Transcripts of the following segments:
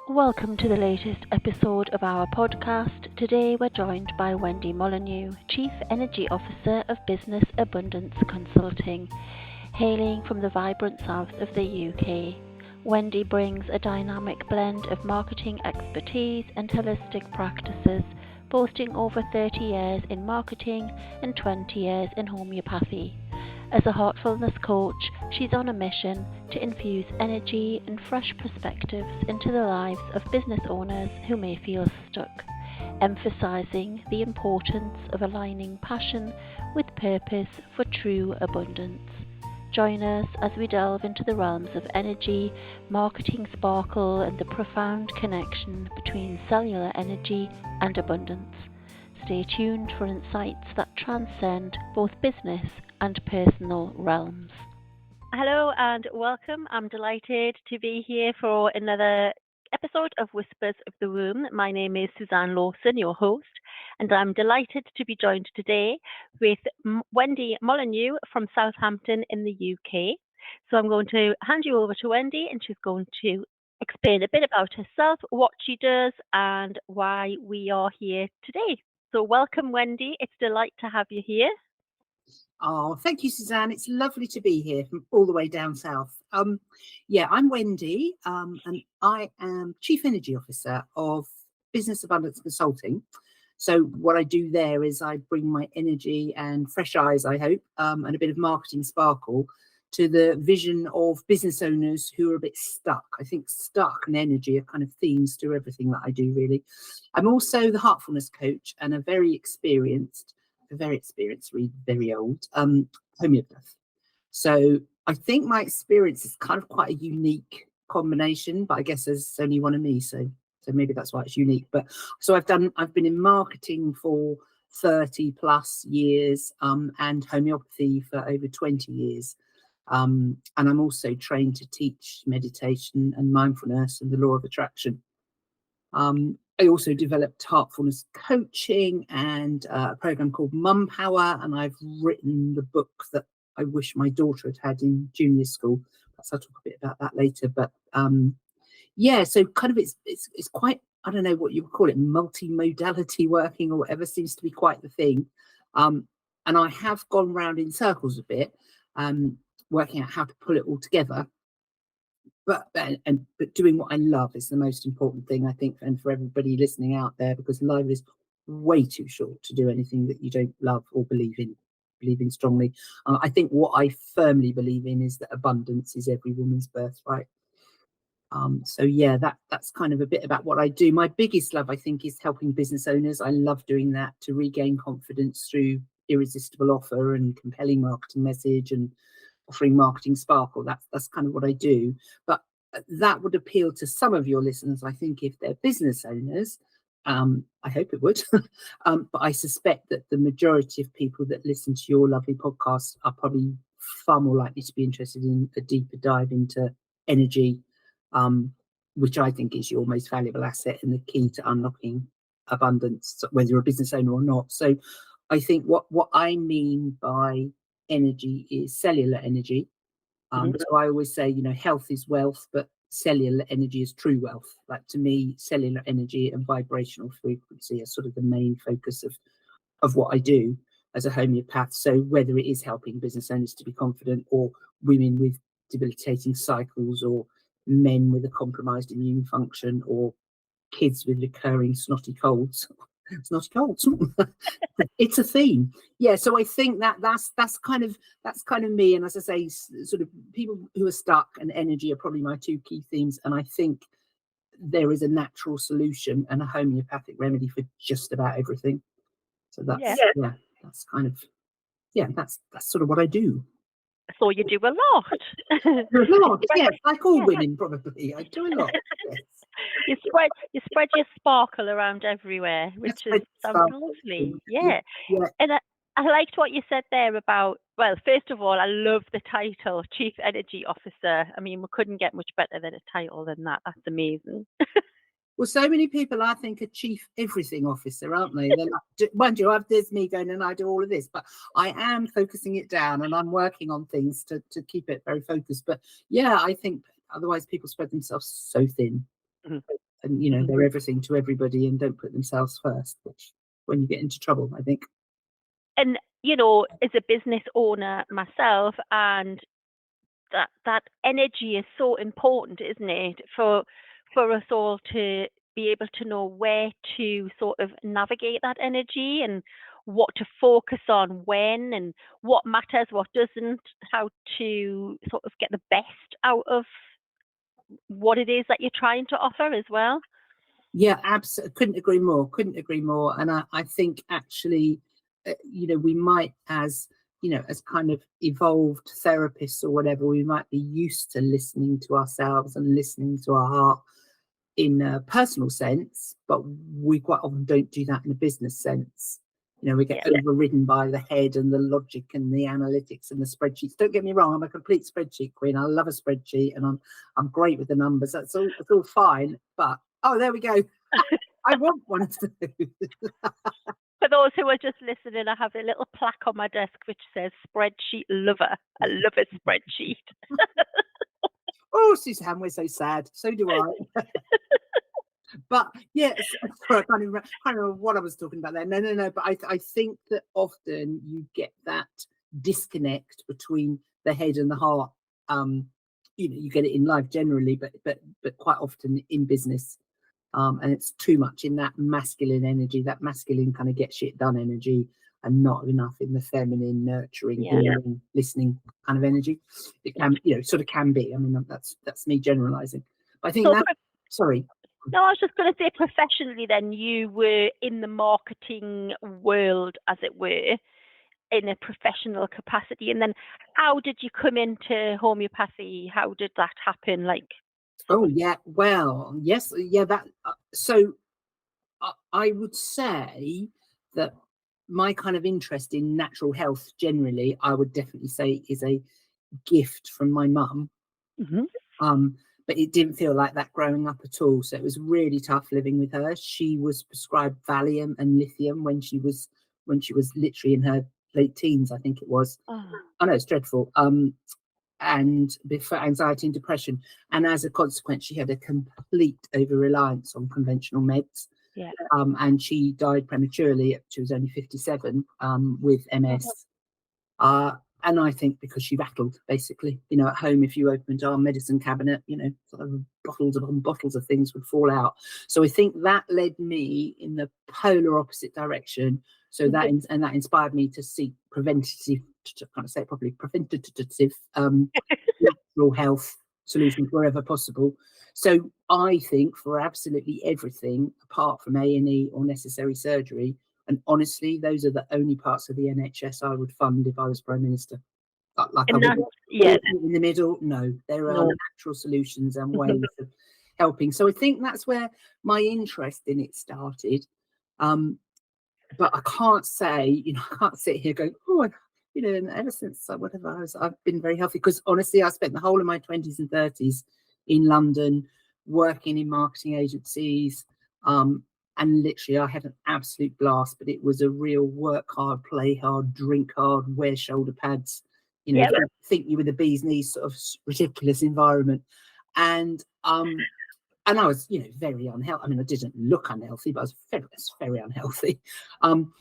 Welcome to the latest episode of our podcast. Today we're joined by Wendy Molyneux, Chief Energy Officer of Business Abundance Consulting, hailing from the vibrant south of the UK. Wendy brings a dynamic blend of marketing expertise and holistic practices, boasting over 30 years in marketing and 20 years in homeopathy. As a Heartfulness coach, she's on a mission to infuse energy and fresh perspectives into the lives of business owners who may feel stuck, emphasizing the importance of aligning passion with purpose for true abundance. Join us as we delve into the realms of energy, marketing sparkle, and the profound connection between cellular energy and abundance. Stay tuned for insights that transcend both business and personal realms. Hello and welcome. I'm delighted to be here for another episode of Whispers of the Womb. My name is Suzanne Lawson, your host, and I'm delighted to be joined today with Wendy Molyneux from Southampton in the UK. So I'm going to hand you over to Wendy, and she's going to explain a bit about herself, what she does, and why we are here today. So welcome, Wendy. It's a delight to have you here. Oh, thank you, Suzanne. It's lovely to be here from all the way down south. I'm Wendy, and I am Chief Energy Officer of Business Abundance Consulting. So what I do there is I bring my energy and fresh eyes, I hope, and a bit of marketing sparkle to the vision of business owners who are a bit stuck. I think stuck and energy are kind of themes to everything that I do, really. I'm also the Heartfulness coach and a very experienced, read very old, homeopath. So I think my experience is kind of quite a unique combination, but I guess there's only one of me, so maybe that's why it's unique. But so I've been in marketing for 30 plus years, and homeopathy for over 20 years. And I'm also trained to teach meditation and mindfulness and the law of attraction. I also developed Heartfulness coaching and a program called Mum Power, and I've written the book that I wish my daughter had in junior school. Perhaps I'll talk a bit about that later. But so kind of it's quite, I don't know what you would call it, multimodality working or whatever seems to be quite the thing. And I have gone round in circles a bit, working out how to pull it all together. But doing what I love is the most important thing, I think, and for everybody listening out there, because life is way too short to do anything that you don't love or believe in strongly. I think what I firmly believe in is that abundance is every woman's birthright. That's kind of a bit about what I do. My biggest love, I think, is helping business owners. I love doing that to regain confidence through irresistible offer and compelling marketing message and offering marketing sparkle. That's kind of what I do. But that would appeal to some of your listeners, I think, if they're business owners. I hope it would. But I suspect that the majority of people that listen to your lovely podcast are probably far more likely to be interested in a deeper dive into energy, which I think is your most valuable asset and the key to unlocking abundance, whether you're a business owner or not. So I think what I mean by energy is cellular energy. So I always say, health is wealth, but cellular energy is true wealth. Like, to me, cellular energy and vibrational frequency are sort of the main focus of what I do as a homeopath. So whether it is helping business owners to be confident, or women with debilitating cycles, or men with a compromised immune function, or kids with recurring snotty colds. Snotty colds. It's a theme. Yeah, so I think that's kind of me. And as I say, sort of people who are stuck and energy are probably my two key themes. And I think there is a natural solution and a homeopathic remedy for just about everything. So that's kind of that's sort of what I do. So you do a lot. Yes, like all women probably. I do a lot. Yes. You spread your sparkle around everywhere, which sounds lovely. Yeah. And I liked what you said there about, well, first of all, I love the title, Chief Energy Officer. I mean, we couldn't get much better than a title than that. That's amazing. Well, so many people, I think, are chief everything officer, aren't they? They're like, mind you, there's me going and I do all of this, but I am focusing it down and I'm working on things to keep it very focused. But yeah, I think otherwise people spread themselves so thin. and they're everything to everybody and don't put themselves first, which when you get into trouble, I think. And as a business owner myself, and that energy is so important, isn't it, for us all to be able to know where to sort of navigate that energy and what to focus on when, and what matters, what doesn't, how to sort of get the best out of what it is that you're trying to offer as well. Yeah, absolutely. Couldn't agree more. And I think actually, we might, as as kind of evolved therapists or whatever, we might be used to listening to ourselves and listening to our heart in a personal sense, but we quite often don't do that in a business sense. We get overridden by the head and the logic and the analytics and the spreadsheets. Don't get me wrong, I'm a complete spreadsheet queen. I love a spreadsheet, and I'm great with the numbers. That's all fine. But there we go. I want one of those. For those who are just listening, I have a little plaque on my desk which says "Spreadsheet Lover." I love a spreadsheet. Oh, Suzanne, we're so sad. So do I. But yes, sorry, I can't remember what I was talking about there. No. But I think that often you get that disconnect between the head and the heart. You get it in life generally, but quite often in business. And it's too much in that masculine energy, that masculine kind of get shit done energy, and not enough in the feminine, nurturing, healing, listening kind of energy. It can, sort of can be. I mean, that's me generalizing. But I think sorry. No, I was just going to say, professionally then, you were in the marketing world, as it were, in a professional capacity. And then how did you come into homeopathy? How did that happen? Well, yes. Yeah, that. So I would say that my kind of interest in natural health generally, I would definitely say, is a gift from my mum. But it didn't feel like that growing up at all. So it was really tough living with her. She was prescribed Valium and lithium when she was literally in her late teens, I think it was. I know, it's dreadful. And for anxiety and depression. And as a consequence, she had a complete over-reliance on conventional meds. Yeah. And she died prematurely. She was only 57 with MS. And I think because she rattled, basically, at home, if you opened our medicine cabinet, sort of bottles upon bottles of things would fall out. So I think that led me in the polar opposite direction. So that inspired me to seek preventative, to kind of say it properly, preventative natural health solutions wherever possible. So I think for absolutely everything, apart from A&E or necessary surgery, and honestly, those are the only parts of the NHS I would fund if I was Prime Minister. Like in the middle, no. There are natural solutions and ways of helping. So I think that's where my interest in it started. But I can't say, I can't sit here going, and ever since whatever, I've been very healthy, because honestly, I spent the whole of my 20s and 30s in London working in marketing agencies. And literally, I had an absolute blast, but it was a real work hard, play hard, drink hard, wear shoulder pads, think you were the bee's knees sort of ridiculous environment. And I was, very unhealthy. I mean, I didn't look unhealthy, but I was very unhealthy.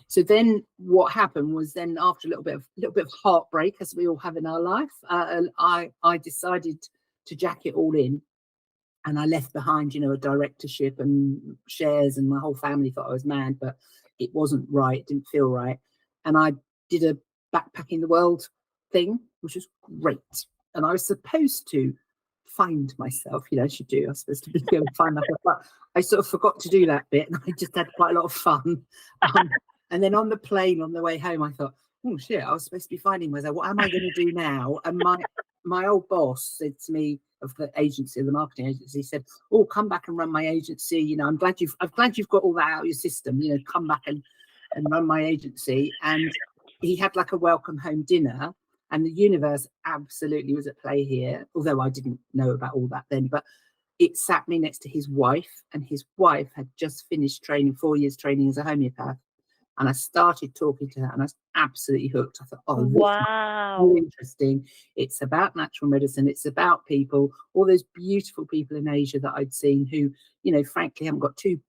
So then what happened was, then after a little bit of heartbreak, as we all have in our life, I decided to jack it all in. And I left behind, a directorship and shares, and my whole family thought I was mad, but it wasn't right. It didn't feel right. And I did a backpacking the world thing, which was great. And I was supposed to find myself, as you do. I was supposed to go and find myself, but I sort of forgot to do that bit, and I just had quite a lot of fun. And then on the plane on the way home, I thought, oh shit, I was supposed to be finding myself. What am I going to do now? And my old boss said to me, of the agency, the marketing agency, said, "Oh, come back and run my agency. I'm glad you've got all that out of your system. Come back and run my agency." And he had like a welcome home dinner, and the universe absolutely was at play here. Although I didn't know about all that then, but it sat me next to his wife, and his wife had just finished 4 years training as a homeopath. And I started talking to her and I was absolutely hooked. I thought, oh, this is Wow. so interesting. It's about natural medicine. It's about people, all those beautiful people in Asia that I'd seen who, you know, frankly, haven't got two,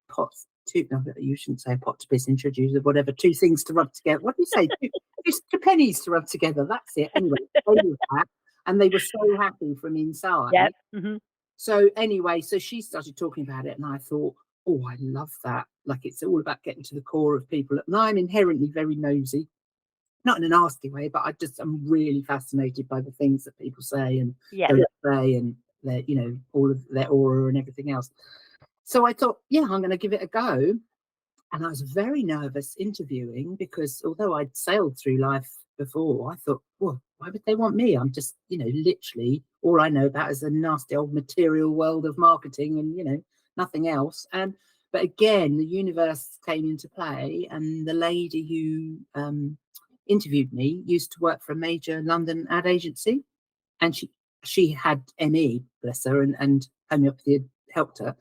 no, you shouldn't say a pot to piss, introduce or whatever, two things to rub together. What do you say? Two pennies to rub together. That's it. Anyway, they were that, and they were so happy from inside. Yep. Mm-hmm. So anyway, so she started talking about it and I thought, oh, I love that. Like, it's all about getting to the core of people. And I'm inherently very nosy, not in a nasty way, but I'm really fascinated by the things that people say and don't say, and their, you know, all of their aura and everything else. So I thought, yeah, I'm going to give it a go. And I was very nervous interviewing because although I'd sailed through life before, I thought, well, why would they want me? I'm just, you know, literally all I know about is the nasty old material world of marketing and, you know, nothing else. But again, the universe came into play, and the lady who interviewed me used to work for a major London ad agency, and she had ME, bless her, and homeopathy had helped her.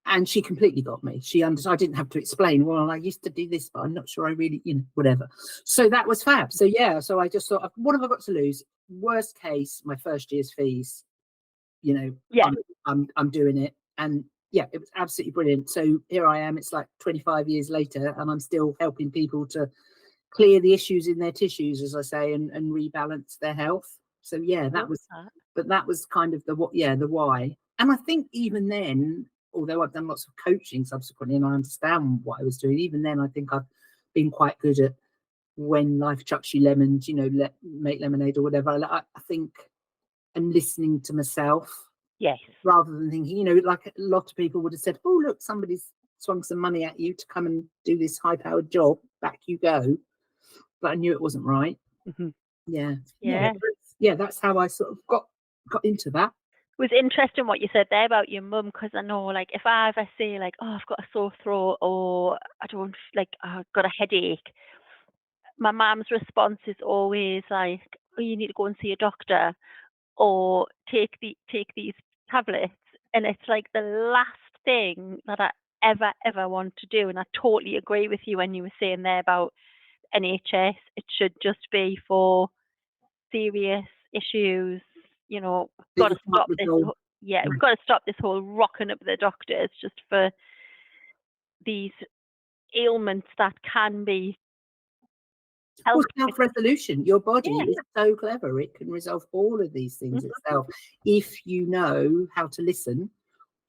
And she completely got me. She understood. I didn't have to explain, well, I used to do this, but I'm not sure I really, you know, whatever. So that was fab. So yeah, so I just thought, what have I got to lose? Worst case, my first year's fees, you know, Yeah. I'm doing it. And yeah, it was absolutely brilliant. So here I am, it's like 25 years later, and I'm still helping people to clear the issues in their tissues, as I say, and rebalance their health. So yeah, that was kind of the why. And I think even then, although I've done lots of coaching subsequently and I understand what I was doing, even then I think I've been quite good at, when life chucks you lemons, you know, make lemonade or whatever. I think, and listening to myself. Yes. Rather than thinking, you know, like a lot of people would have said, oh, look, somebody's swung some money at you to come and do this high-powered job. Back you go. But I knew it wasn't right. Mm-hmm. Yeah, that's how I sort of got into that. It was interesting what you said there about your mum, because I know, like, if I ever say, like, oh, I've got a sore throat, or I don't, like, I've got a headache, my mum's response is always like, oh, you need to go and see a doctor, or take these tablets. And it's like the last thing that I ever want to do. And I totally agree with you when you were saying there about NHS. It should just be for serious issues, you know. We've got to stop this. We've got to stop this whole rocking up the doctors just for these ailments that can be self-resolution. Your body is so clever; it can resolve all of these things itself if you know how to listen,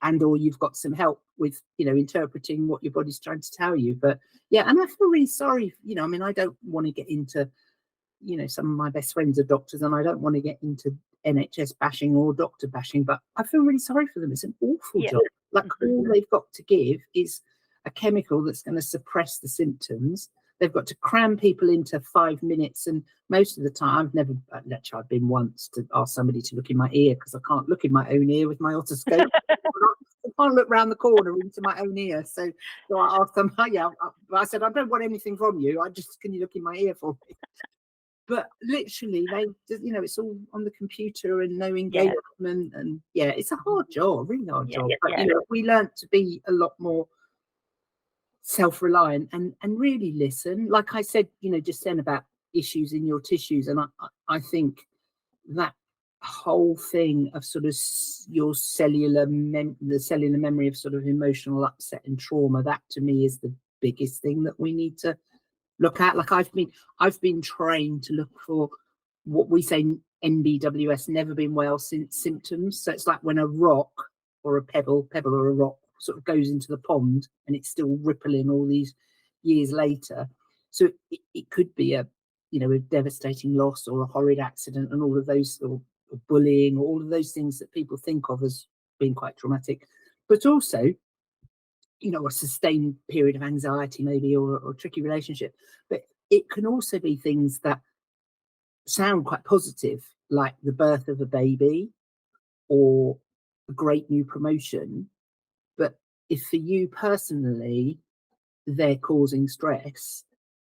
and or you've got some help with, you know, interpreting what your body's trying to tell you. But yeah, and I feel really sorry. You know, I mean, I don't want to get into, you know, some of my best friends are doctors, and I don't want to get into NHS bashing or doctor bashing, but I feel really sorry for them. It's an awful job. Like, all they've got to give is a chemical that's going to suppress the symptoms. They've got to cram people into 5 minutes, and most of the time, I've been once to ask somebody to look in my ear, because I can't look in my own ear with my otoscope. I can't look round the corner into my own ear. So I asked them, I said, I don't want anything from you. Can you look in my ear for me? But literally, you know, it's all on the computer and no engagement, and it's a hard job, really hard job. But you know, we learned to be a lot more self-reliant and really listen. Like I said, you know, just then about issues in your tissues, and I think that whole thing of sort of your the cellular memory of sort of emotional upset and trauma, that to me is the biggest thing that we need to look at. Like, I've been trained to look for what we say NBWS, never been well since symptoms. So it's like when a rock or a pebble or a rock sort of goes into the pond and it's still rippling all these years later. So it could be a devastating loss or a horrid accident, and all of those, or bullying, or all of those things that people think of as being quite traumatic, but also, you know, a sustained period of anxiety maybe, or a tricky relationship. But it can also be things that sound quite positive, like the birth of a baby or a great new promotion. But if for you personally they're causing stress,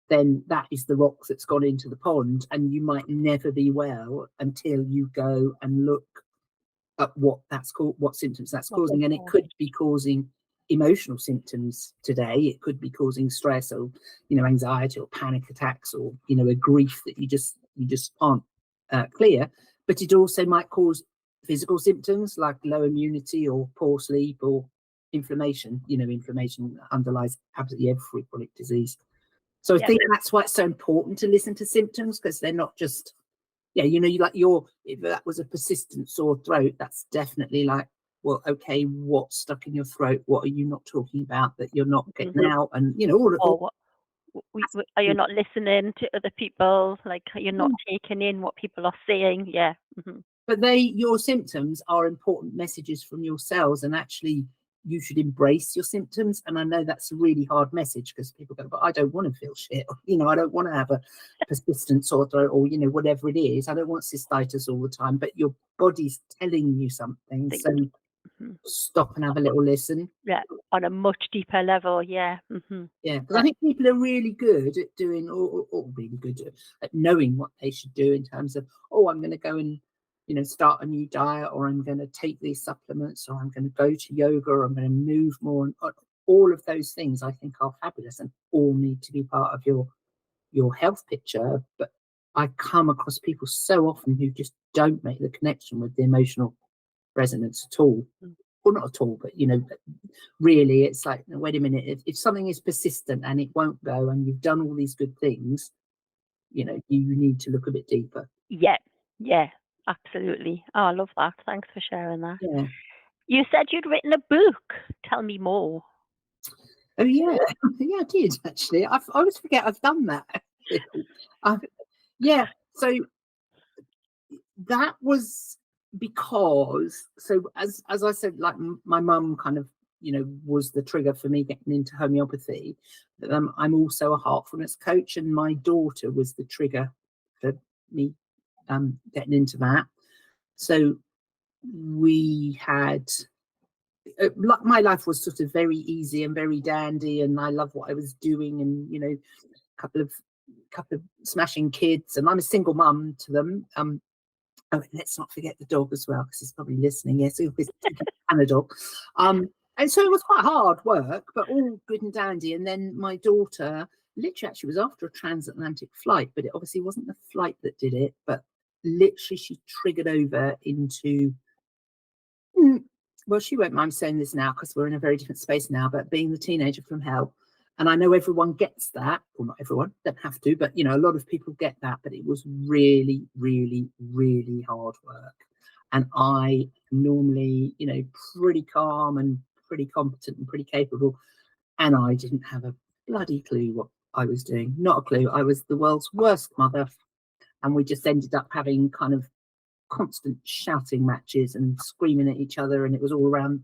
then that is the rock that's gone into the pond, and you might never be well until you go and look at what symptoms that's causing. And it could be causing emotional symptoms today. It could be causing stress or, anxiety or panic attacks or, a grief that you just aren't clear. But it also might cause physical symptoms like low immunity or poor sleep or inflammation. Inflammation underlies absolutely every chronic disease. So I think that's why it's so important to listen to symptoms, because they're not just, if that was a persistent sore throat, that's definitely like, well, okay, what's stuck in your throat? What are you not talking about that you're not getting out? And, Or what? Are you not listening to other people? Like, you're not taking in what people are saying? Yeah. But your symptoms are important messages from your cells, and actually you should embrace your symptoms. And I know that's a really hard message, because people go, but I don't want to feel shit. I don't want to have a persistent sore throat or, whatever it is. I don't want cystitis all the time, but your body's telling you something. So stop and have a little listen. Yeah, on a much deeper level. Yeah. Yeah, because I think people are really good at doing, or really good at knowing what they should do in terms of, I'm going to go and, start a new diet, or I'm going to take these supplements, or I'm going to go to yoga, or I'm going to move more. And all of those things I think are fabulous and all need to be part of your health picture. But I come across people so often who just don't make the connection with the emotional resonance at all. Well, not at all, but really, it's like, wait a minute, if something is persistent and it won't go, and you've done all these good things, you need to look a bit deeper. Yeah, absolutely. Oh, I love that. Thanks for sharing that. Yeah. You said you'd written a book. Tell me more. Oh yeah, yeah, I did actually. I always forget I've done that. Yeah. So that was because, as I said, like my mum kind of, was the trigger for me getting into homeopathy. I'm also a heartfulness coach, and my daughter was the trigger for me getting into that. So we had, my life was sort of very easy and very dandy, and I love what I was doing, and a couple of smashing kids, and I'm a single mum to them. Oh, let's not forget the dog as well, because he's probably listening. Yes, and a dog. And so it was quite hard work, but all good and dandy. And then my daughter, literally, actually was after a transatlantic flight, but it obviously wasn't the flight that did it. But literally, she triggered over into, well, she won't mind saying this now, because we're in a very different space now, but being the teenager from hell. And I know everyone gets that. Well, not everyone, don't have to, but a lot of people get that. But it was really, really, really hard work. And I normally, pretty calm and pretty competent and pretty capable. And I didn't have a bloody clue what I was doing. Not a clue. I was the world's worst mother. And we just ended up having kind of constant shouting matches and screaming at each other, and it was all around,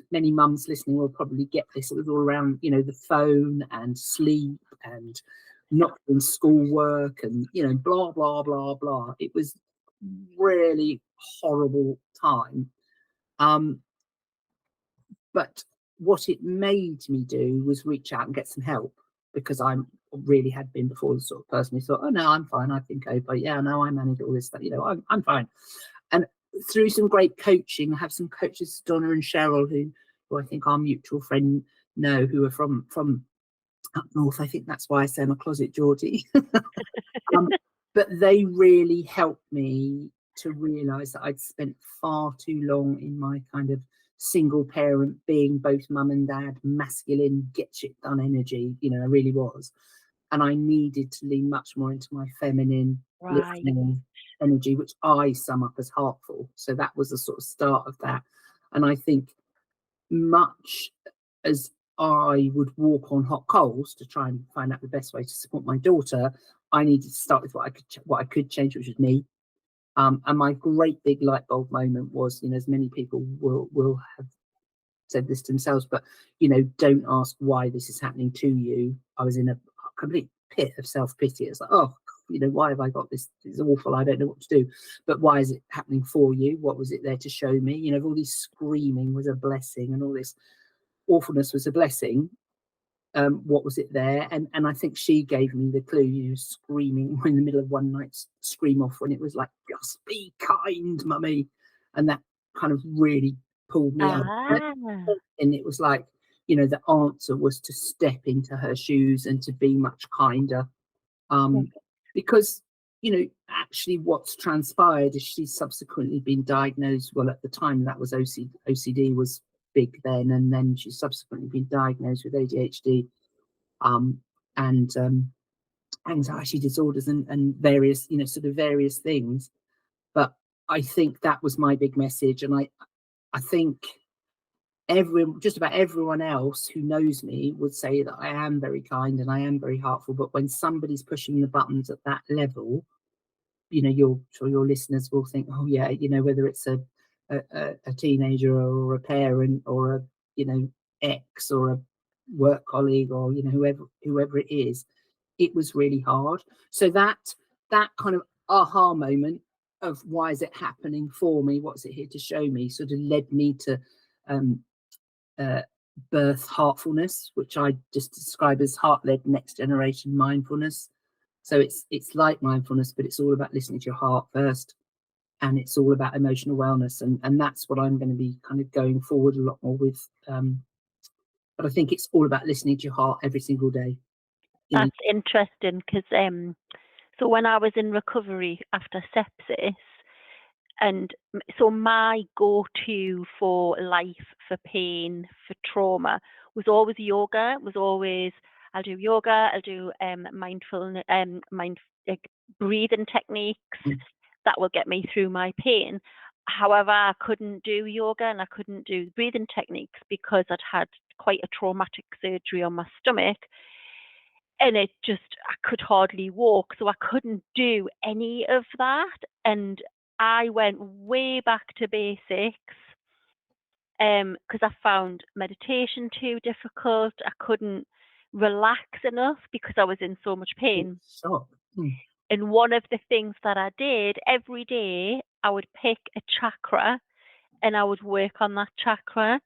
many mums listening will probably get this, it was all around, the phone and sleep and not doing schoolwork and, blah blah blah blah. It was really horrible time. But what it made me do was reach out and get some help, because I really had been before the sort of person who thought, oh no, I'm fine, I think but yeah, no, I manage all this stuff, I'm fine. And through some great coaching, I have some coaches, Donna and Cheryl, who I think our mutual friend know, who are from up north. I think that's why I say I'm a closet Geordie. But they really helped me to realise that I'd spent far too long in my kind of single parent, being both mum and dad, masculine, get shit done energy. I really was. And I needed to lean much more into my feminine, listening energy, which I sum up as heartful. So that was the sort of start of that. And I think, much as I would walk on hot coals to try and find out the best way to support my daughter, I needed to start with what I could change, which was me. And my great big light bulb moment was, as many people will have said this to themselves, but don't ask why this is happening to you. I was in a complete pit of self-pity. It's like, oh, why have I got this? It's awful, I don't know what to do. But why is it happening for you? What was it there to show me? All this screaming was a blessing, and all this awfulness was a blessing. What was it there? And I think she gave me the clue, screaming in the middle of one night's scream off, when it was like, just be kind, mummy. And that kind of really pulled me up. And it was like, you know, the answer was to step into her shoes and to be much kinder. Because, you know, actually what's transpired is she's subsequently been diagnosed. Well, at the time that was OCD was big then, and then she's subsequently been diagnosed with ADHD and anxiety disorders and various, you know, sort of various things. But I think that was my big message, and I think just about everyone else who knows me would say that I am very kind and I am very heartful. But when somebody's pushing the buttons at that level, you know, your listeners will think, oh yeah, you know, whether it's a teenager or a parent or a, you know, ex or a work colleague or, you know, whoever it is, it was really hard. So that kind of aha moment of why is it happening for me, what's it here to show me, sort of led me to birth Heartfulness, which I just describe as heart-led next generation mindfulness. So it's like mindfulness, but it's all about listening to your heart first, and it's all about emotional wellness, and that's what I'm going to be kind of going forward a lot more with. But I think it's all about listening to your heart every single day. That's interesting, because so when I was in recovery after sepsis, and so my go-to for life, for pain, for trauma was always yoga. Was always, I'll do yoga, I'll do mindfulness, breathing techniques that will get me through my pain. However, I couldn't do yoga and I couldn't do breathing techniques because I'd had quite a traumatic surgery on my stomach, and I could hardly walk, so I couldn't do any of that. And I went way back to basics because I found meditation too difficult. I couldn't relax enough because I was in so much pain. And one of the things that I did every day, I would pick a chakra and I would work on that chakra.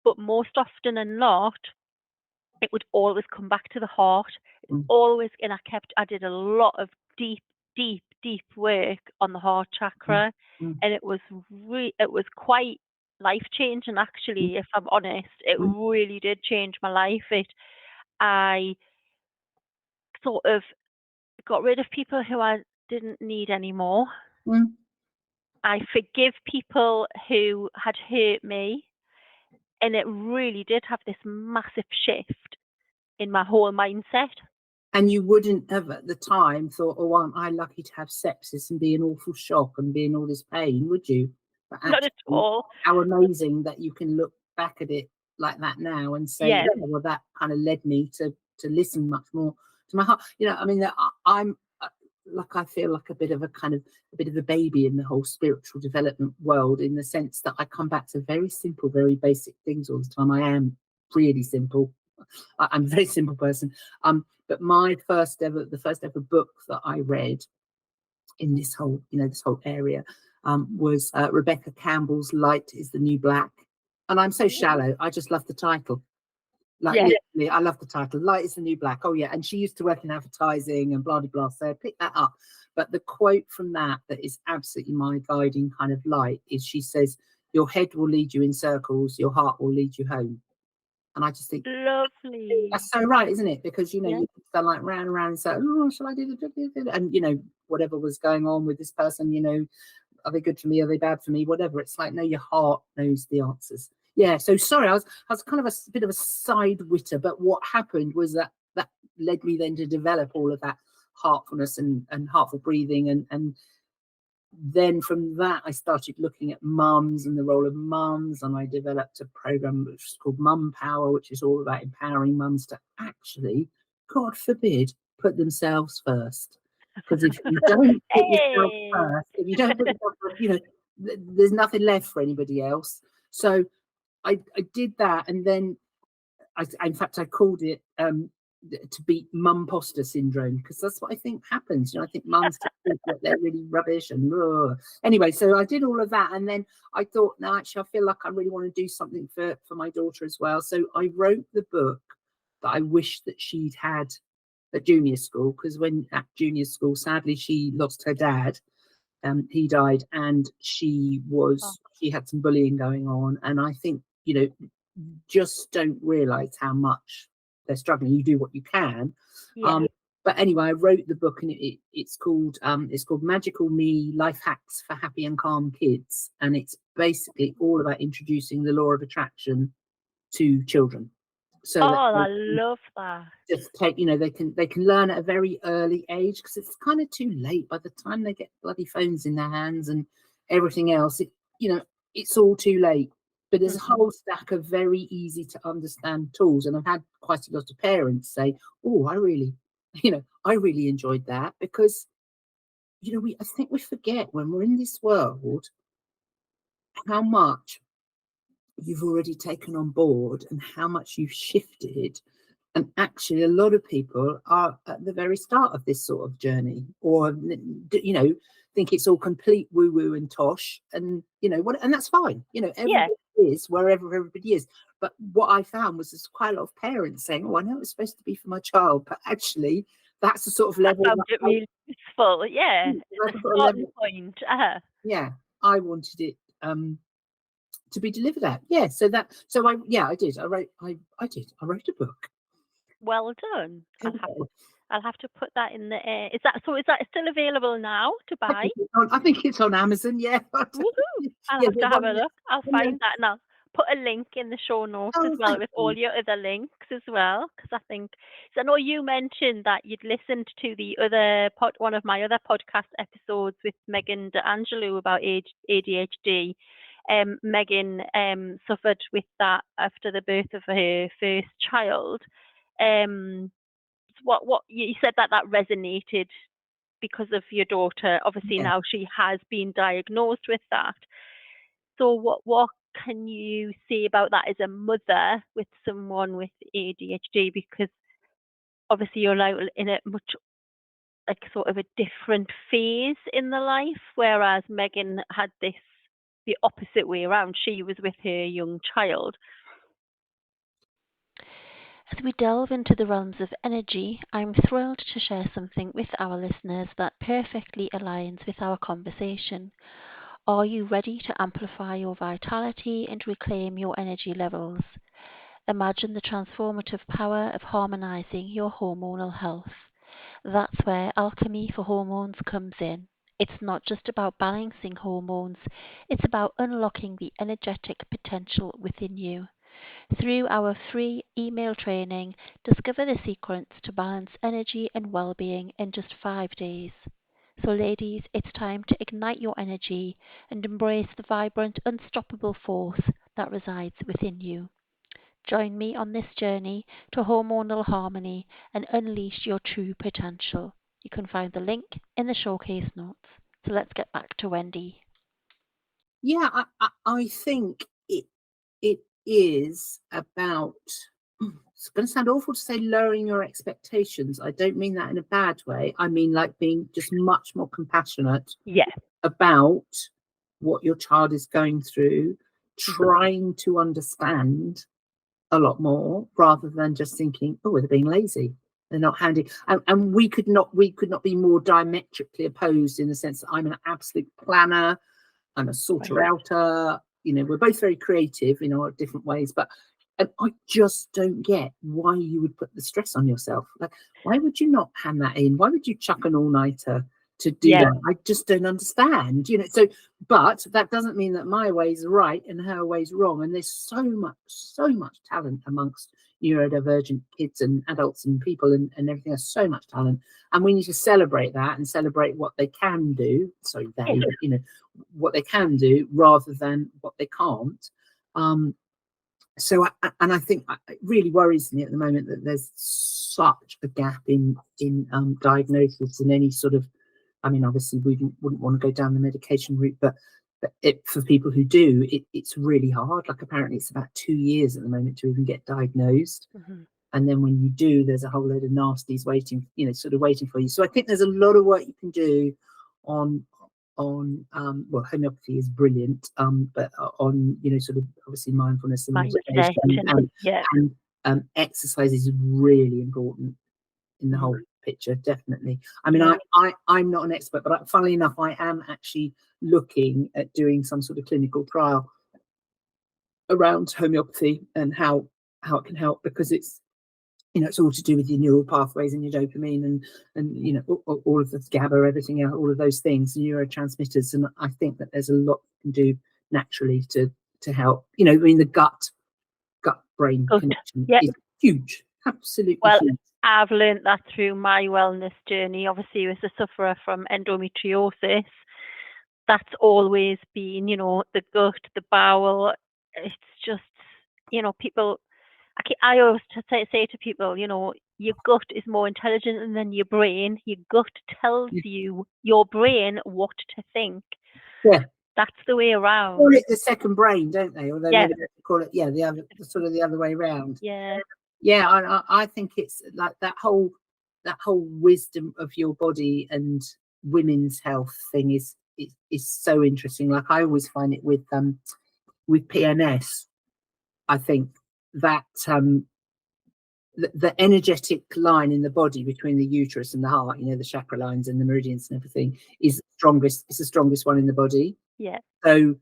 But most often than not, it would always come back to the heart. Always, and I did a lot of deep work on the heart chakra, and it was quite life-changing, actually. If I'm honest, it really did change my life. I sort of got rid of people who I didn't need anymore. I forgive people who had hurt me, and it really did have this massive shift in my whole mindset. And you wouldn't have at the time thought, oh, aren't I lucky to have sepsis and be in awful shock and be in all this pain, would you? But not at all. How amazing that you can look back at it like that now and say, yeah, well, that kind of led me to listen much more to my heart. You know, I mean, I'm like, I feel like a bit of a baby in the whole spiritual development world, in the sense that I come back to very simple, very basic things all the time. I am really simple. I'm a very simple person. But the first ever book that I read in this whole area was Rebecca Campbell's Light is the New Black. And I'm so shallow, I just love the title. Literally, I love the title. Light is the New Black. Oh yeah, and she used to work in advertising and blah blah blah. So I picked that up. But the quote from that is absolutely my guiding kind of light is, she says, "Your head will lead you in circles, your heart will lead you home." And I just think, lovely. That's so right, isn't it? Because, you know, you go like round and round and say, oh, shall I do the, and, you know, whatever was going on with this person, you know, are they good for me? Are they bad for me? Whatever. It's like, no, your heart knows the answers. Yeah. So sorry, I was kind of a bit of a side witter, but what happened was that led me then to develop all of that heartfulness and heartful breathing, and then from that I started looking at mums and the role of mums, and I developed a program which is called Mum Power, which is all about empowering mums to actually, God forbid, put themselves first. Because if you don't put yourself first, if you don't put yourself first, you know, there's nothing left for anybody else. So I did that, and then in fact I called it to beat mum-poster syndrome, because that's what I think happens. You know, I think mums think that they're really rubbish and anyway. So I did all of that, and then I thought, no, actually, I feel like I really want to do something for my daughter as well. So I wrote the book that I wish that she'd had at junior school, because when at junior school, sadly, she lost her dad. He died, and she had some bullying going on, and I think, you know, just don't realize how much they're struggling. You do what you can. Yeah. But anyway, I wrote the book, and it's called Magical Me: Life Hacks for Happy and Calm Kids, and it's basically all about introducing the law of attraction to children, so Oh, that I love that. just take, they can learn at a very early age, because it's kind of too late by the time they get bloody phones in their hands and everything else. It's all too late. But there's a whole stack of very easy to understand tools, and I've had quite a lot of parents say, oh, I really enjoyed that, because I think we forget, when we're in this world, how much you've already taken on board and how much you've shifted. And actually, a lot of people are at the very start of this sort of journey, or think it's all complete woo woo and tosh, and and that's fine. Everybody is wherever everybody is. But what I found was there's quite a lot of parents saying, "Oh, I know it's supposed to be for my child, but actually, that's the sort of level I found it really useful. Yeah, that's the the sort of starting level, point. yeah, I wanted it to be delivered at. Yeah, so I did. I wrote a book. Well done. There we go. I'll have to put that in the air. Is that still available now to buy? I think it's on Amazon. Yeah. Woohoo! I'll Yeah, have to have a look. I'll find yeah. that, and I'll put a link in the show notes as Oh, well thank with all you. your other links as well, because I know you mentioned that you'd listened to the other one of my other podcast episodes with Megan D'Angelo about ADHD. Megan suffered with that after the birth of her first child. What you said that resonated because of your daughter. Obviously, Yeah. now she has been diagnosed with that. So what can you say about that as a mother with someone with ADHD? Because obviously you're now in a much like sort of a different phase in the life, whereas Megan had the opposite way around. She was with her young child. As we delve into the realms of energy, I'm thrilled to share something with our listeners that perfectly aligns with our conversation. Are you ready to amplify your vitality and reclaim your energy levels? Imagine the transformative power of harmonizing your hormonal health. That's where Alchemy for Hormones comes in. It's not just about balancing hormones, it's about unlocking the energetic potential within you. Through our free email training, discover the secrets to balance energy and well-being in just 5 days. So ladies, it's time to ignite your energy and embrace the vibrant, unstoppable force that resides within you. Join me on this journey to hormonal harmony and unleash your true potential. You can find the link in the showcase notes. So let's get back to Wendy. Yeah, I think it is about. It's going to sound awful to say lowering your expectations. I don't mean that in a bad way. I mean like being just much more compassionate about what your child is going through, trying to understand a lot more, rather than just thinking, oh, they're being lazy, they're not handy. And we could not be more diametrically opposed, in the sense that I'm an absolute planner, I'm a sorter outer. We're both very creative in our different ways, but I just don't get why you would put the stress on yourself. Like, why would you not hand that in? Why would you chuck an all-nighter to do that? I just don't understand. So, but that doesn't mean that my way's right and her way's wrong. And there's so much talent amongst neurodivergent kids and adults and people and everything. There's so much talent, and we need to celebrate that and celebrate what they can do. So what they can do, rather than what they can't. I think it really worries me at the moment that there's such a gap in diagnosis and any sort of. I mean, obviously, we wouldn't want to go down the medication route, but for people who do, it's really hard. Like, apparently, it's about 2 years at the moment to even get diagnosed. Mm-hmm. And then when you do, there's a whole load of nasties waiting, sort of waiting for you. So I think there's a lot of work you can do on well, homeopathy is brilliant, but on sort of obviously mindfulness and meditation and exercise is really important in the whole picture, definitely. I mean, I'm not an expert, but funnily enough, I am actually looking at doing some sort of clinical trial around homeopathy and how it can help, because it's, you know, it's all to do with your neural pathways and your dopamine and you know, all of the GABA, everything else, all of those things, neurotransmitters. And I think that there's a lot you can do naturally to help. You know, I mean, the gut brain connection is huge, absolutely huge. I've learned that through my wellness journey. Obviously, as a sufferer from endometriosis, that's always been, you know, the gut, the bowel. It's just, you know, people, I always say to people, you know, your gut is more intelligent than your brain. Your gut tells you, your brain, what to think. Yeah. That's the way around. Call it the second brain, don't they? Although maybe they call it, the other way around. Yeah. Yeah, I think it's like that whole wisdom of your body and women's health thing is so interesting. Like, I always find it with PMS. I think that the energetic line in the body between the uterus and the heart, you know, the chakra lines and the meridians and everything, is strongest. It's the strongest one in the body. Yeah. So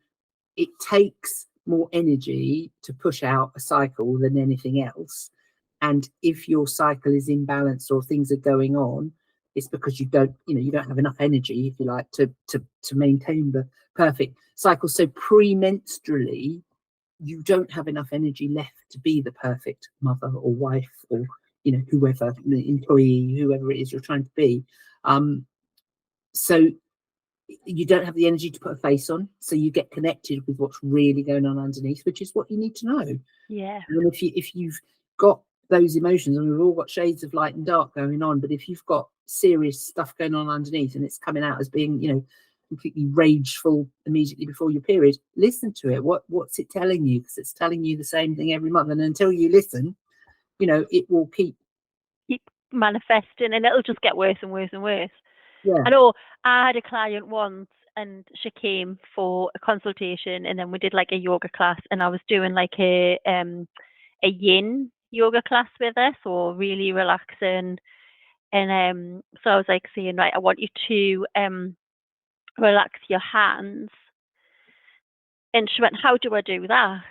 it takes more energy to push out a cycle than anything else. And if your cycle is imbalanced or things are going on, it's because you don't have enough energy, if you like, to maintain the perfect cycle. So premenstrually, you don't have enough energy left to be the perfect mother or wife, or, you know, whoever, the employee, whoever it is you're trying to be. So you don't have the energy to put a face on, so you get connected with what's really going on underneath, which is what you need to know. Yeah. And if you've got those emotions, and we've all got shades of light and dark going on, but if you've got serious stuff going on underneath and it's coming out as being, you know, completely rageful immediately before your period, listen to it. What's it telling you? Because it's telling you the same thing every month, and until you listen, you know, it will keep manifesting, and it'll just get worse and worse and worse. Yeah. I know I had a client once, and she came for a consultation, and then we did like a yoga class, and I was doing like a yin yoga class with her, so really relaxing. And so I was like saying, right, I want you to relax your hands. And she went, how do I do that?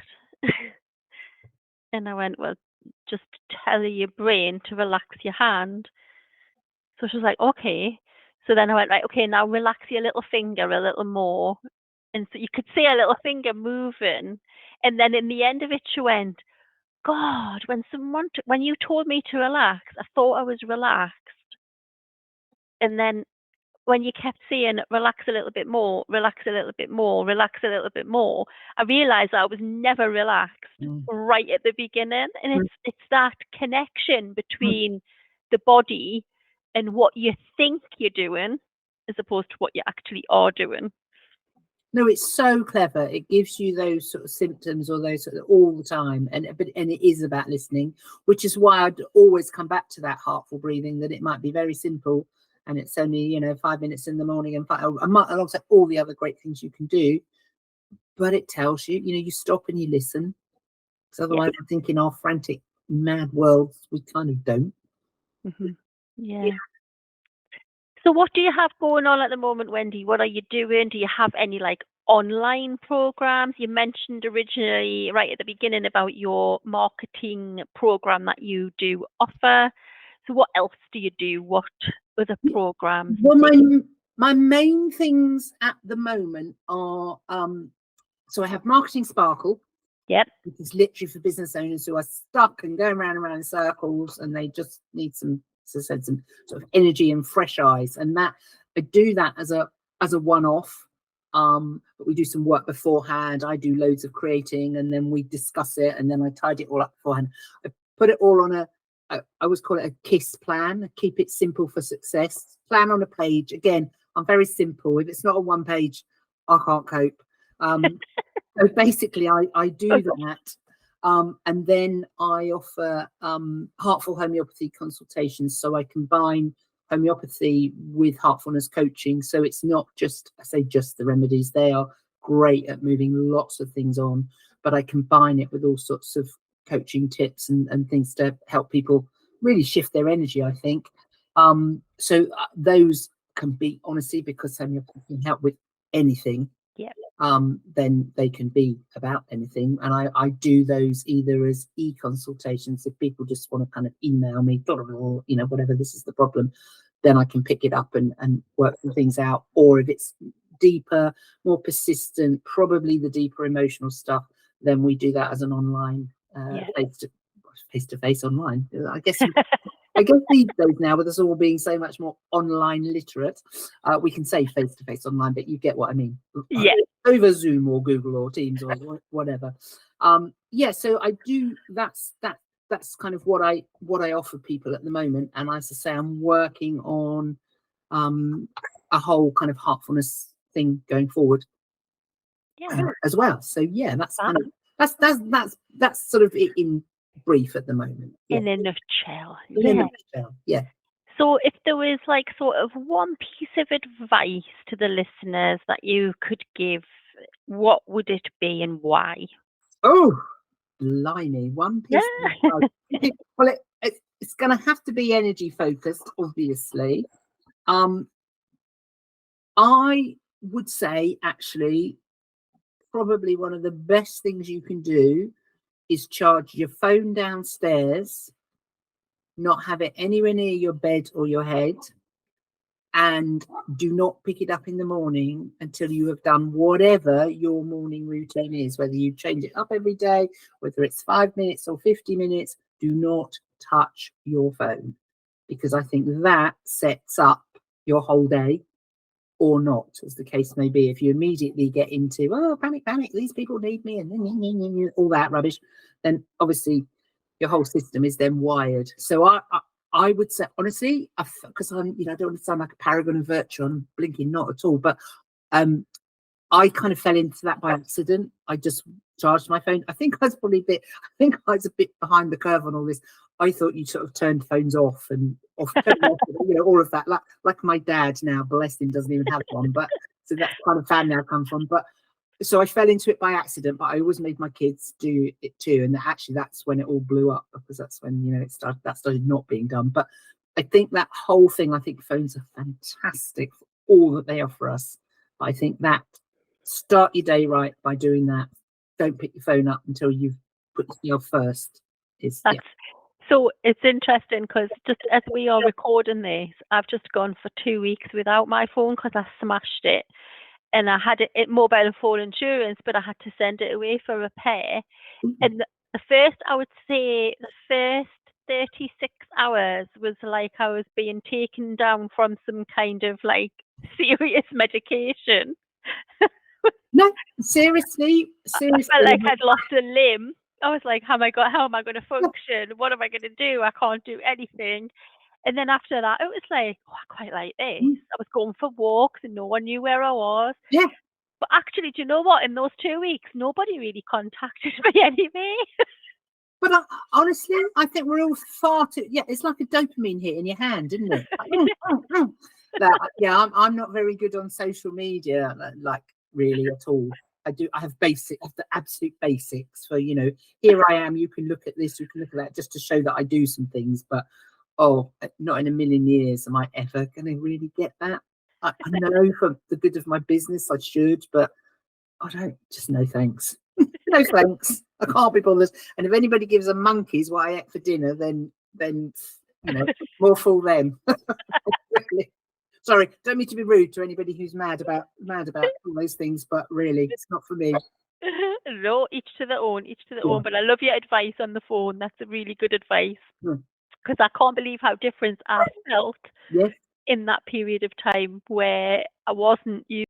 And I went, well, just tell your brain to relax your hand. So she was like, okay. So then I went, right, okay, now relax your little finger a little more. And so you could see her little finger moving. And then in the end of it, she went, God, when you told me to relax, I thought I was relaxed. And then when you kept saying, relax a little bit more, relax a little bit more, relax a little bit more, I realized I was never relaxed right at the beginning. And it's that connection between the body and what you think you're doing as opposed to what you actually are doing. No, it's so clever. It gives you those sort of symptoms or those sort of all the time, and it is about listening, which is why I'd always come back to that heartful breathing. That it might be very simple, and it's only, you know, 5 minutes in the morning and alongside all the other great things you can do, but it tells you, you know, you stop and you listen, because otherwise we're thinking our frantic, mad worlds, we kind of don't. Yeah. So what do you have going on at the moment, Wendy? What are you doing? Do you have any like online programs? You mentioned originally right at the beginning about your marketing program that you do offer. So what else do you do? What other programs? Well, my main things at the moment are so I have Marketing Sparkle. Yep. Which is literally for business owners who are stuck and going round and round in circles, and they just need some, as I said, some sort of energy and fresh eyes. And that I do that as a one-off. But we do some work beforehand. I do loads of creating, and then we discuss it, and then I tidy it all up beforehand. I put it all on I always call it a KISS plan, keep it simple for success. Plan on a page. Again, I'm very simple. If it's not on one page, I can't cope. So basically, I do that, and then I offer heartful homeopathy consultations. So I combine homeopathy with heartfulness coaching. So it's not just, I say just the remedies. They are great at moving lots of things on, but I combine it with all sorts of coaching tips and things to help people really shift their energy, I think. So those can be, honestly, because homeopathy can help with anything. Yeah. then they can be about anything. And I do those either as e-consultations, if people just want to kind of email me, whatever, this is the problem, then I can pick it up and work some things out. Or if it's deeper, more persistent, probably the deeper emotional stuff, then we do that as an online face-to-face online. I guess these days now, with us all being so much more online literate, we can say face-to-face online, but you get what I mean. Yeah. Over Zoom or Google or Teams or whatever. So I do. That's kind of what I offer people at the moment. And as I say, I'm working on a whole kind of heartfulness thing going forward as well. So yeah, that's kind of that's sort of it in brief at the moment. Yeah. In a nutshell. In a nutshell, yeah. So if there was like sort of one piece of advice to the listeners that you could give, what would it be and why? Oh, blimey, one piece of advice. Well, it's going to have to be energy focused, obviously. I would say, actually, probably one of the best things you can do is charge your phone downstairs, not have it anywhere near your bed or your head, and do not pick it up in the morning until you have done whatever your morning routine is, whether you change it up every day, whether it's 5 minutes or 50 minutes. Do not touch your phone, because I think that sets up your whole day, or not, as the case may be. If you immediately get into, oh, panic, these people need me, and all that rubbish, then obviously your whole system is then wired. So I would say, honestly, because I'm, I don't want to sound like a paragon of virtue, I'm blinking not at all, but I kind of fell into that by accident. I just charged my phone. I think I was a bit behind the curve on all this. I thought you sort of turned phones off and all of that. Like my dad now, bless him, doesn't even have one. But so that's kind of family I come from. But so I fell into it by accident. But I always made my kids do it too. And actually, that's when it all blew up, because that's when it started not being done. But I think that whole thing. I think phones are fantastic for all that they offer us. But I think that start your day right by doing that. Don't pick your phone up until you've put yourself first. So it's interesting, because just as we are recording this, I've just gone for 2 weeks without my phone because I smashed it, and I had it mobile phone insurance, but I had to send it away for repair. And I would say the first 36 hours was like I was being taken down from some kind of like serious medication. No, seriously. I felt like I'd lost a limb. I was like, how am I going to function? What am I going to do? I can't do anything. And then after that, it was like, oh, I quite like this. I was going for walks and no one knew where I was. Yeah. But actually, do you know what? In those 2 weeks, nobody really contacted me anyway. But honestly, I think we're all far too. Yeah, it's like a dopamine hit in your hand, isn't it? I'm not very good on social media, like really at all. I have the absolute basics for, here I am, you can look at this, you can look at that, just to show that I do some things. But not in a million years am I ever going to really get that. I know for the good of my business I should, but I don't. Just no thanks. No thanks. I can't be bothered. And if anybody gives a monkeys what I ate for dinner, then more fool them. Sorry, don't mean to be rude to anybody who's mad about all those things, but really, it's not for me. No, each to their own. But I love your advice on the phone. That's a really good advice, because I can't believe how different I felt in that period of time where I wasn't used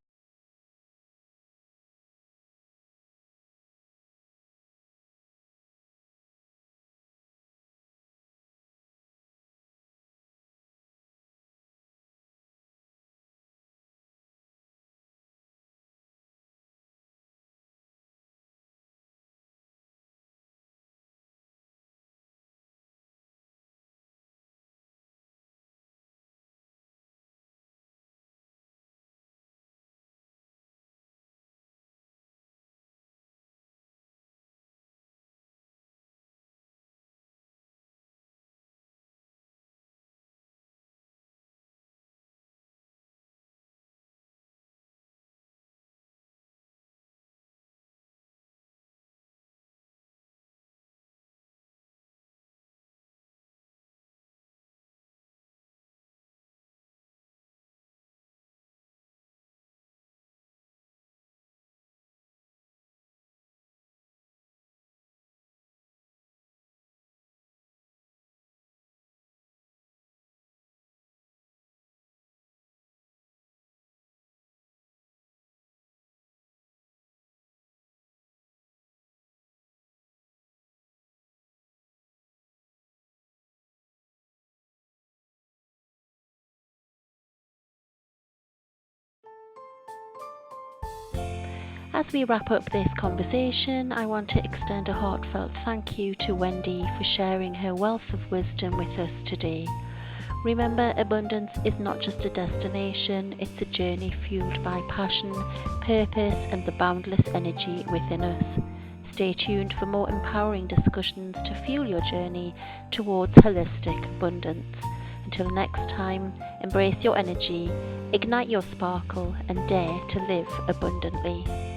As we wrap up this conversation, I want to extend a heartfelt thank you to Wendy for sharing her wealth of wisdom with us today. Remember, abundance is not just a destination, it's a journey fueled by passion, purpose, and the boundless energy within us. Stay tuned for more empowering discussions to fuel your journey towards holistic abundance. Until next time, embrace your energy, ignite your sparkle, and dare to live abundantly.